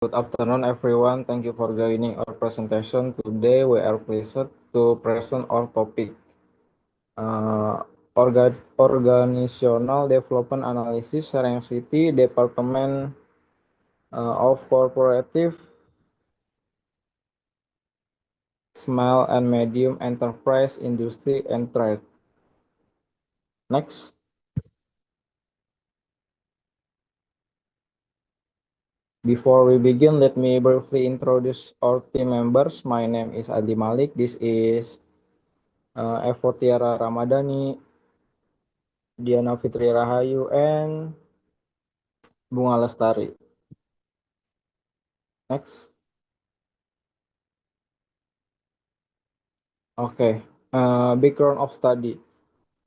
Good afternoon, everyone. Thank you for joining our presentation. Today, we are pleased to present our topic, uh, Organizational Development Analysis, Serengeti Department of Cooperative, Small and Medium Enterprise, Industry, and Trade. Next. Before we begin, let me briefly introduce our team members. My name is Adi Malik. This is Evo Tiara Ramadhani, Diana Fitri Rahayu, and Bunga Lestari. Next. Okay. Background of study.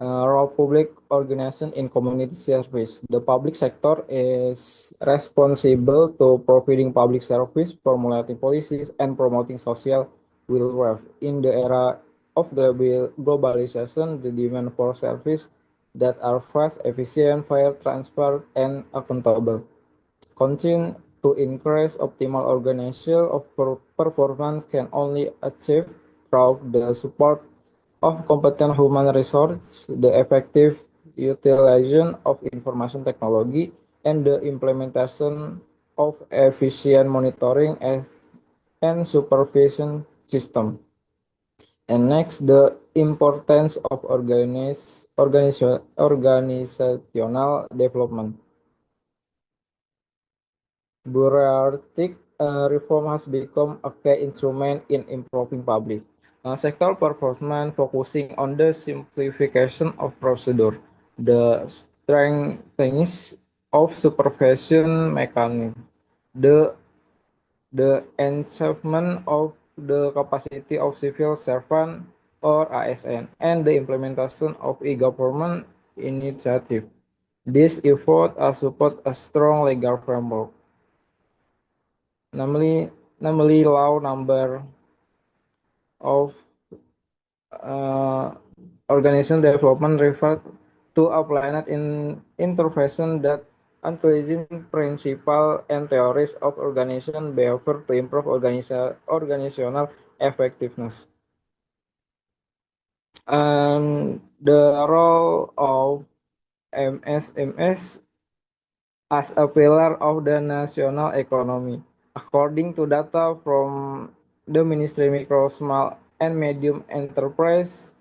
Role public organization in community service. The public sector is responsible to providing public service, formulating policies, and promoting social welfare. In the era of globalization, the demand for service that are fast, efficient, fair, transparent, and accountable continue to increase. Optimal organization of performance can only achieve through the support of competent human resources, the effective utilization of information technology, and the implementation of efficient monitoring and supervision system. And next, the importance of organizational development. Bureaucratic reform has become a key instrument in improving public sector performance, focusing on the simplification of procedure, the strengthening of supervision mechanism, the enhancement of the capacity of civil servant or ASN, and the implementation of e-government initiative. These efforts are support a strong legal framework, namely law number of uh, organization development refer to a planet in intervention that utilizing principle and theories of organization behavior to improve organizational effectiveness. And the role of MSMS as a pillar of the national economy. According to data from the Ministry Micro, Small and Medium Enterprise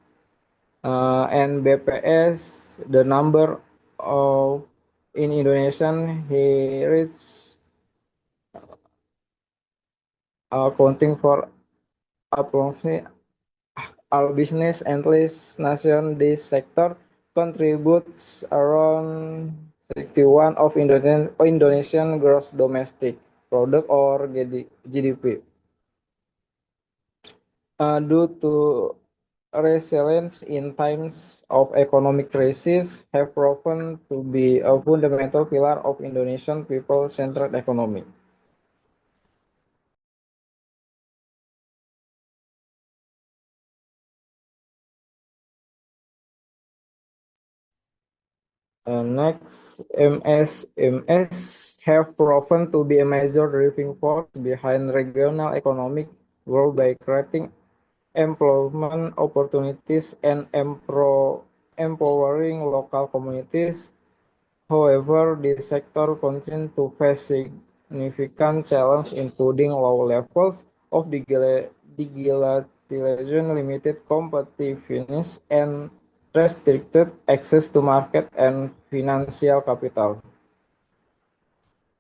and BPS, the number of in Indonesia he reached accounting for approximately all business and least nation. This sector contributes around 61 of Indonesian gross domestic product or GDP. Due to resilience in times of economic crisis have proven to be a fundamental pillar of Indonesian people-centered economy. Next, MSMS have proven to be a major driving force behind regional economic growth by creating employment opportunities and empowering local communities. However, this sector continues to face significant challenges, including low levels of digitalization, limited competitiveness, and restricted access to market and financial capital.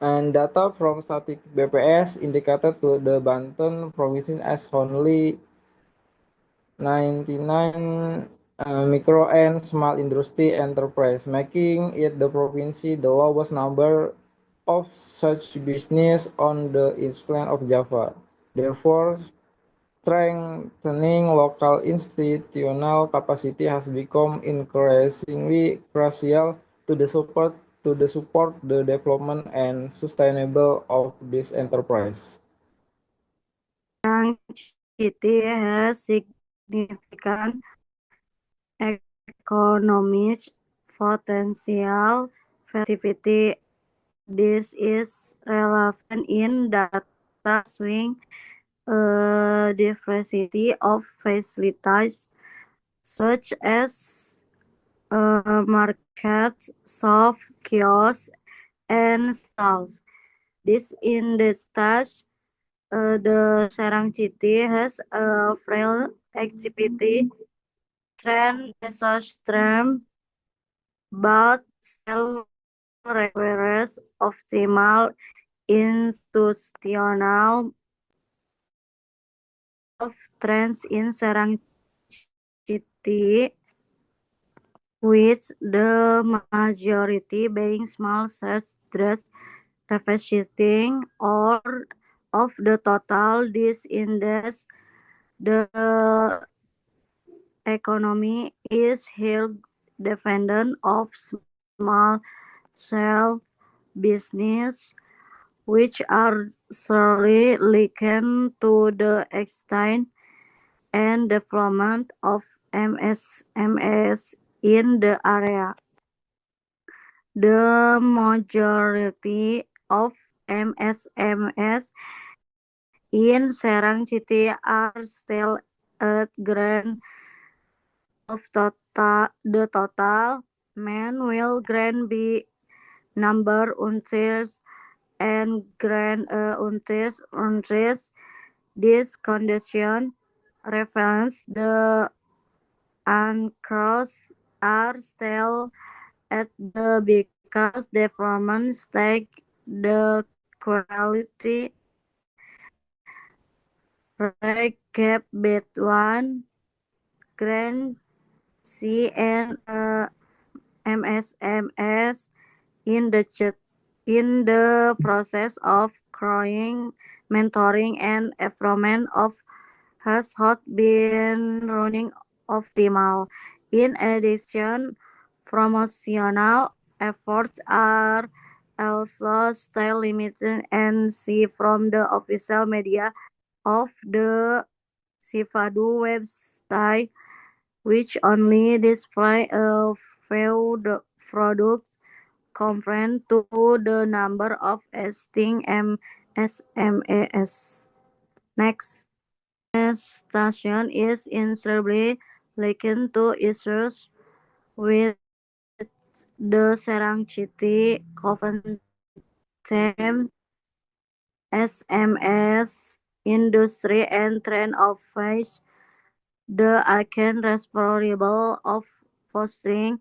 And data from static BPS indicated to the Banten province as only 99 micro and small industry enterprise, making it the province the lowest number of such business on the island of Java. Therefore, strengthening local institutional capacity has become increasingly crucial to support the development and sustainable of this enterprise. City has significant economic potential, activity This is relevant in data showing a diversity of facilities such as markets, shop, kiosks, and stalls. This in the stage, the Serang City has a frail activity trend exhaustion, but still requires optimal institutional of trends in Serang City, which the majority being small size dress representing or of the total. This index the economy is highly dependent of small scale business which are sorely likened to the extent and development of MSMEs in the area. The majority of MSMEs in Serang City are still at grand of the total men will grand be number until and grand until this condition reference the uncrossed are still at the because development take the quality rate gap between Grand C and MSMS in the process of growing, mentoring, and improvement of has not been running optimal. In addition, promotional efforts are also still limited and see from the official media of the Sifadu website, which only display a few products compared to the number of existing MSMEs. Next. Station is inseparably linked to issues with the Serang City Convention, SMS industry and trend of face. The icon responsible of fostering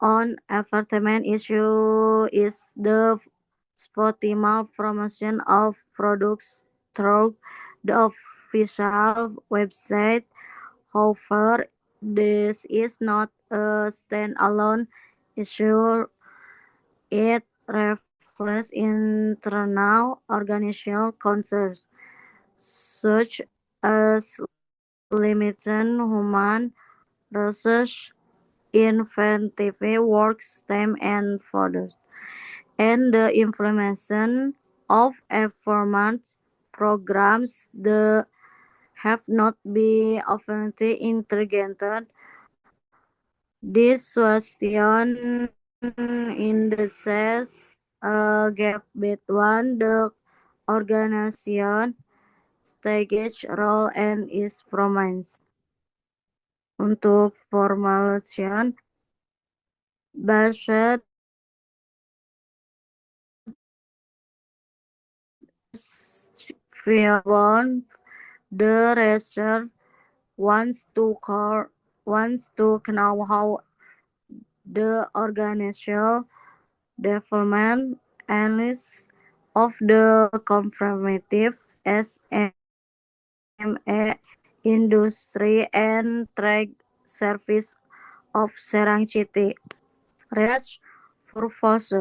on environment issue is the optimal promotion of products through the official website. However, this is not a standalone issue. It reflects internal organizational concerns, such as limited human resources, inventive works, time, and further, and the implementation of performance programs that have not been often integrated. This question indicates a gap between the organization stage role and its performance. Untuk formulation, based beyond the research wants to know how the organizational development analysis of the competitive SME industry and trade service of Serang City. Research purpose.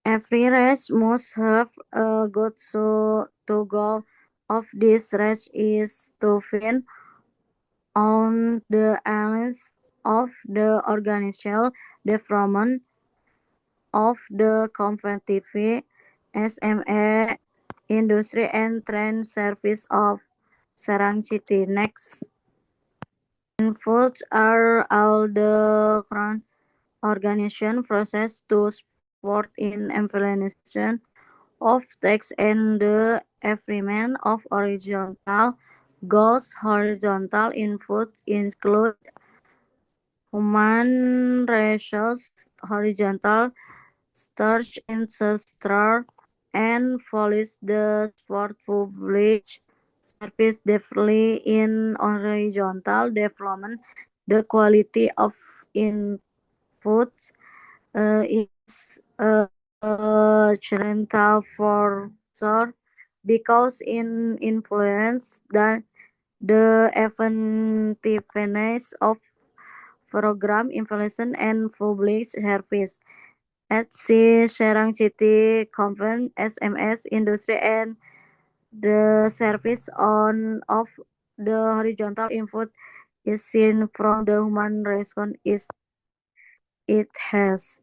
Every race must have a good to goal of this race is to find on the analysis of the organizational development of the competitive SME industry and trade service of Serang City. Next. Inputs are all the current organization process to support in implementation of text and the achievement of horizontal goals. Horizontal inputs include human resources, horizontal search ancestral and police the sport public service definitely in horizontal development. The quality of inputs is central for sure because in influence the effectiveness of program implementation and public service. At Serang City Convent SMS Industry and the service on of the horizontal input is seen from the human response is it has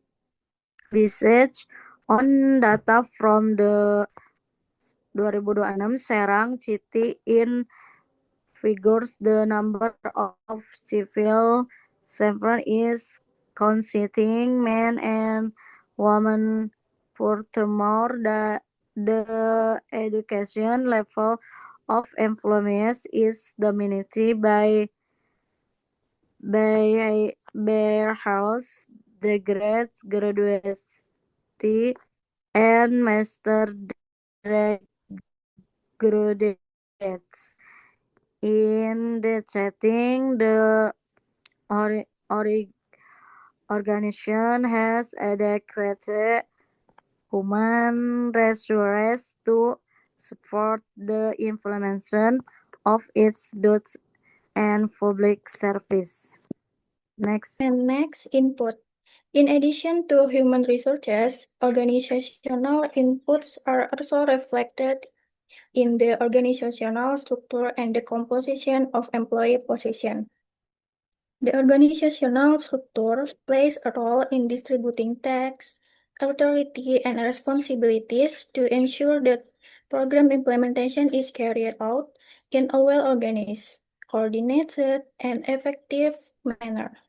research on data from the 2026 Serang City in figures the number of civil servants is consisting men and women. Furthermore, the education level of employees is dominated by house degrees, graduate, and master graduates. In the setting, the ori- ori- organization has adequate human resources to support the implementation of its duties and public service. Next. And next, input. In addition to human resources, organizational inputs are also reflected in the organizational structure and the composition of employee position. The organizational structure plays a role in distributing tasks, authority, and responsibilities to ensure that program implementation is carried out in a well-organized, coordinated, and effective manner.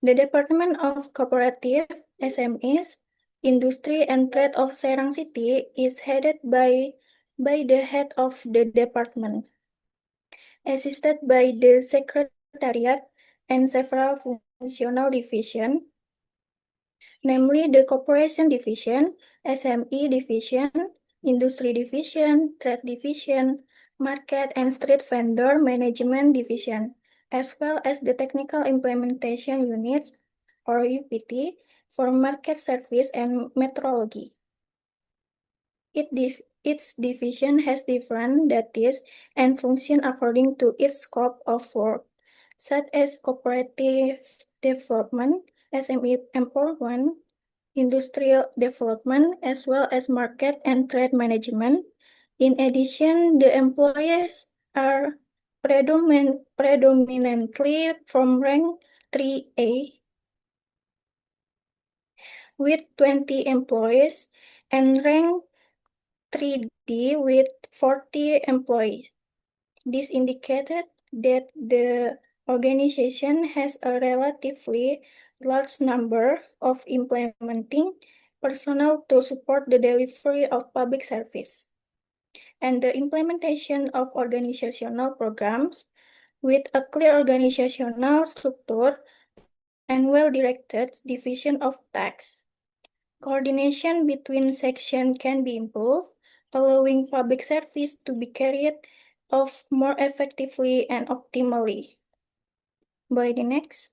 The Department of Cooperative SMEs, Industry and Trade of Serang City is headed by the head of the department, assisted by the secretariat and several functional divisions, namely the Cooperation Division, SME Division, Industry Division, Trade Division, Market and Street Vendor Management Division, as well as the Technical Implementation Units, or UPT, for Market Service and Metrology. Its division has different duties and function according to its scope of work, such as cooperative development, SME empowerment, industrial development, as well as market and trade management. In addition, the employees are predominantly from rank 3A with 20 employees and rank 3D with 40 employees. This indicated that the organization has a relatively large number of implementing personnel to support the delivery of public service and the implementation of organizational programs with a clear organizational structure and well-directed division of tasks. Coordination between sections can be improved, allowing public service to be carried out more effectively and optimally. By the next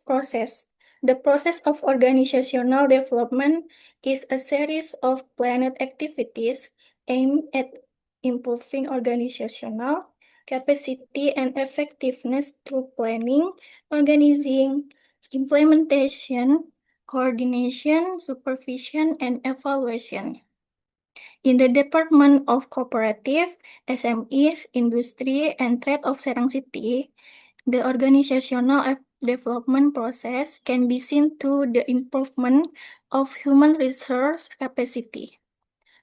process. The process of organizational development is a series of planned activities aimed at improving organizational capacity and effectiveness through planning, organizing, implementation, coordination, supervision, and evaluation. In the Department of Cooperative, SMEs, Industry, and Trade of Serang City, the organizational development process can be seen through the improvement of human resource capacity,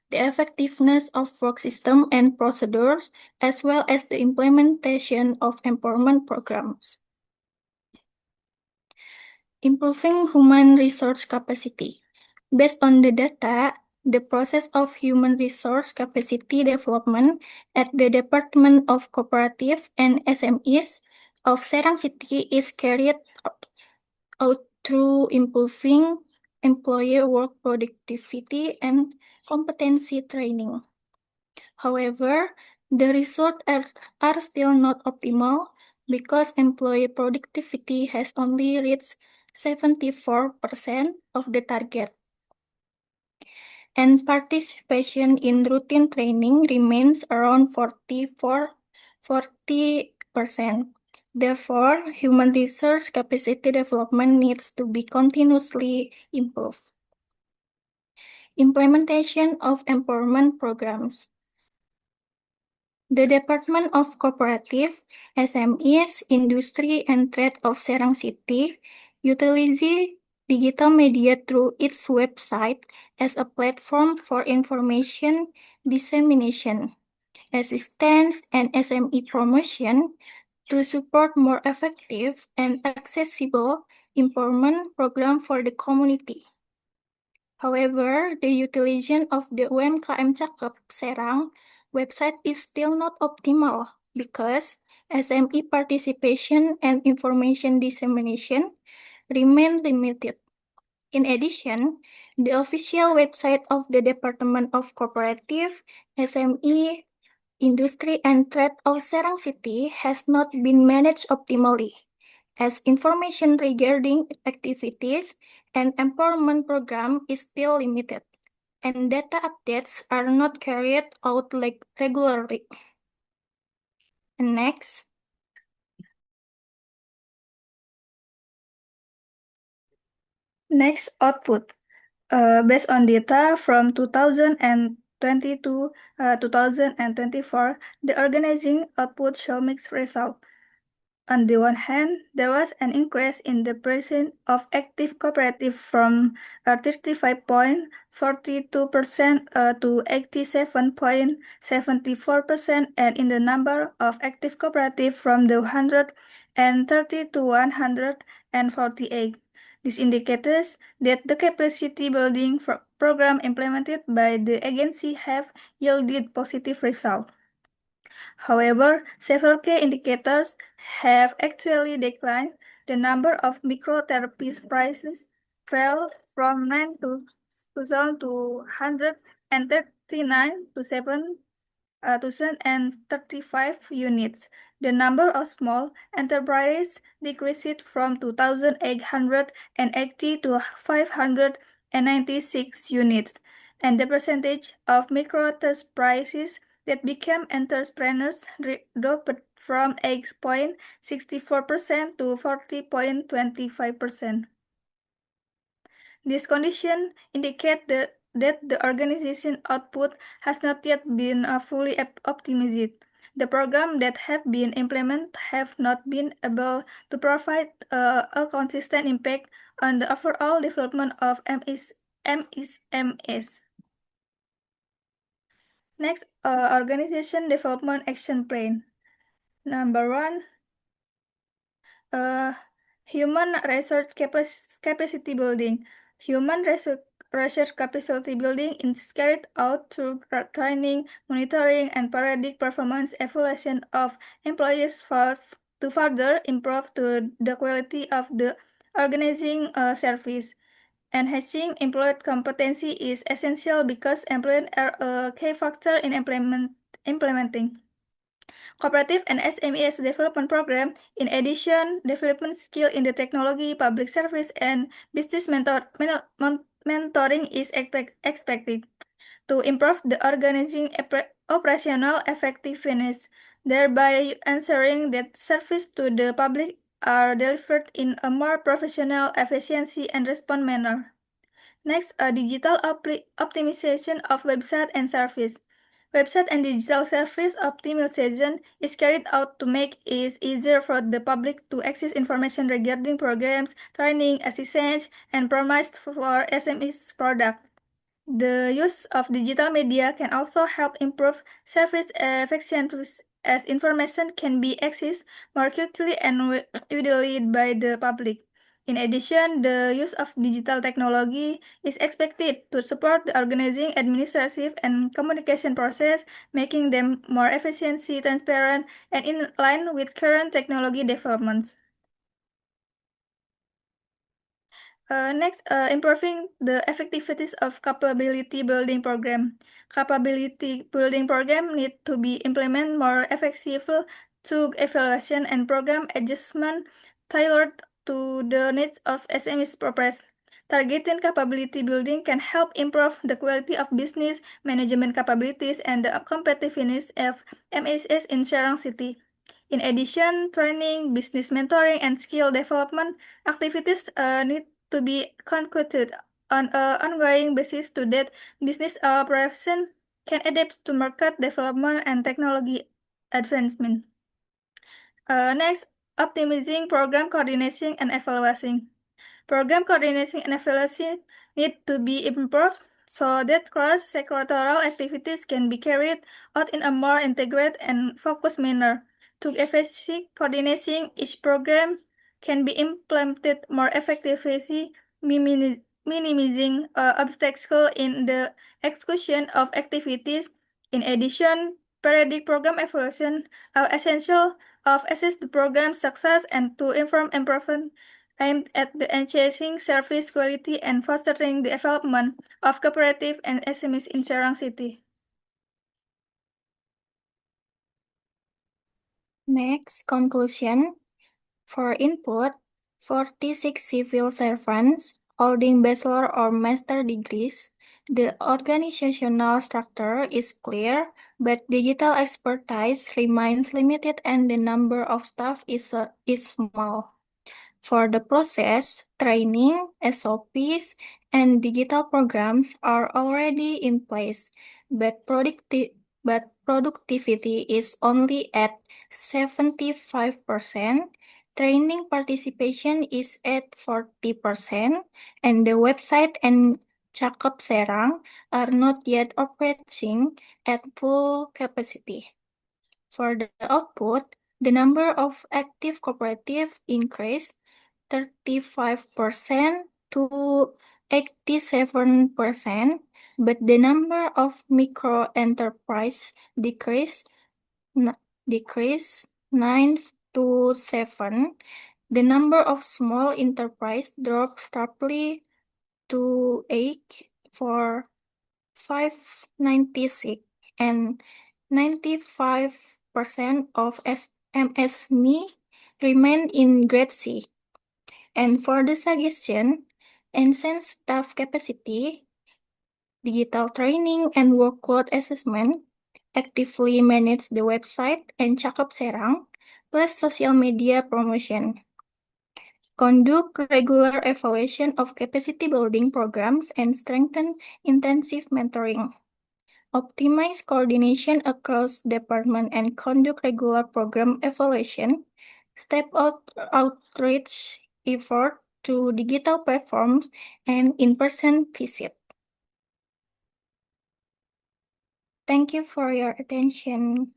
the effectiveness of work system and procedures, as well as the implementation of empowerment programs. Improving human resource capacity. Based on the data, the process of human resource capacity development at the Department of Cooperative and SMEs of Serang City is carried out through improving employee work productivity and competency training. However, the results are still not optimal because employee productivity has only reached 74% of the target, and participation in routine training remains around 40%. Therefore, human resource capacity development needs to be continuously improved. Implementation of empowerment programs. The Department of Cooperative, SMEs, Industry, and Trade of Serang City utilizes digital media through its website as a platform for information dissemination, assistance, and SME promotion to support more effective and accessible empowerment program for the community. However, the utilization of the UMKM Cakep Serang website is still not optimal because SME participation and information dissemination remain limited. In addition, the official website of the Department of Cooperative, SME, Industry and Trade of Serang City has not been managed optimally, as information regarding activities and empowerment program is still limited, and data updates are not carried out regularly. And next, output. Based on data from 2020 to 2024, the organizing output show mixed results. On the one hand, there was an increase in the percent of active cooperative from 35.42% to 87.74%, and in the number of active cooperative from the 130 to 148. This indicates that the capacity building program implemented by the agency have yielded positive results. However, several key indicators have actually declined. The number of microtherapy prices fell from 9,239 to 7,035 units. The number of small enterprises decreased from 2,880 to 596 units, and the percentage of microenterprises that became entrepreneurs dropped from 8.64% to 40.25%. This condition indicates that the organization output has not yet been fully optimized. The programs that have been implemented have not been able to provide a consistent impact on the overall development of MSMEs. Next, Organization Development Action Plan. Number 1, human resource capacity building. Human resource capacity building is carried out through training, monitoring, and periodic performance evaluation of employees to further improve the quality of the organizing service. Enhancing employee competency is essential because employees are a key factor in implementing cooperative and SMEs development program. In addition, development skill in the technology, public service, and business mentoring is expected to improve the organizing operational effectiveness, thereby ensuring that service to the public are delivered in a more professional, efficiency, and response manner. Next, digital optimization of website and service. Website and digital service optimization is carried out to make it easier for the public to access information regarding programs, training, assistance, and promised for SMEs product. The use of digital media can also help improve service efficiency as information can be accessed more quickly and readily by the public. In addition, the use of digital technology is expected to support the organizing, administrative, and communication process, making them more efficient, transparent, and in line with current technology developments. Next, improving the effectiveness of capability building program. Capability building program need to be implemented more effectively to evaluation and program adjustment tailored to the needs of SMEs purpose. Targeting capability building can help improve the quality of business management capabilities and the competitiveness of MSS in Serang City. In addition, training, business mentoring, and skill development activities need to be conducted on an ongoing basis so that business operation can adapt to market development and technology advancement. Next, optimizing program coordination and evaluation. Program coordination and evaluation need to be improved so that cross-sectoral activities can be carried out in a more integrated and focused manner. To effective coordination, each program can be implemented more effectively, minimizing obstacles in the execution of activities. In addition, periodic program evaluation are essential of assess the program's success and to inform improvement aimed at the enhancing service quality and fostering the development of cooperative and SMEs in Serang City. Next, conclusion. For input, 46 civil servants holding bachelor or master degrees, the organizational structure is clear, but digital expertise remains limited and the number of staff is small. For the process, training, SOPs, and digital programs are already in place, but productivity is only at 75%. Training participation is at 40%, and the website and Cakep Serang are not yet operating at full capacity. For the output, the number of active cooperatives increased 35% to 87%, but the number of micro enterprise decreased 9 to 7. The number of small enterprise dropped sharply to 8 for 596, and 95% of MSME remain in grade C. And for the suggestion, enhance staff capacity, digital training and workload assessment, actively manage the website and Cakep Serang, plus social media promotion. Conduct regular evaluation of capacity building programs and strengthen intensive mentoring. Optimize coordination across department and conduct regular program evaluation. Step outreach effort to digital platforms and in-person visit. Thank you for your attention.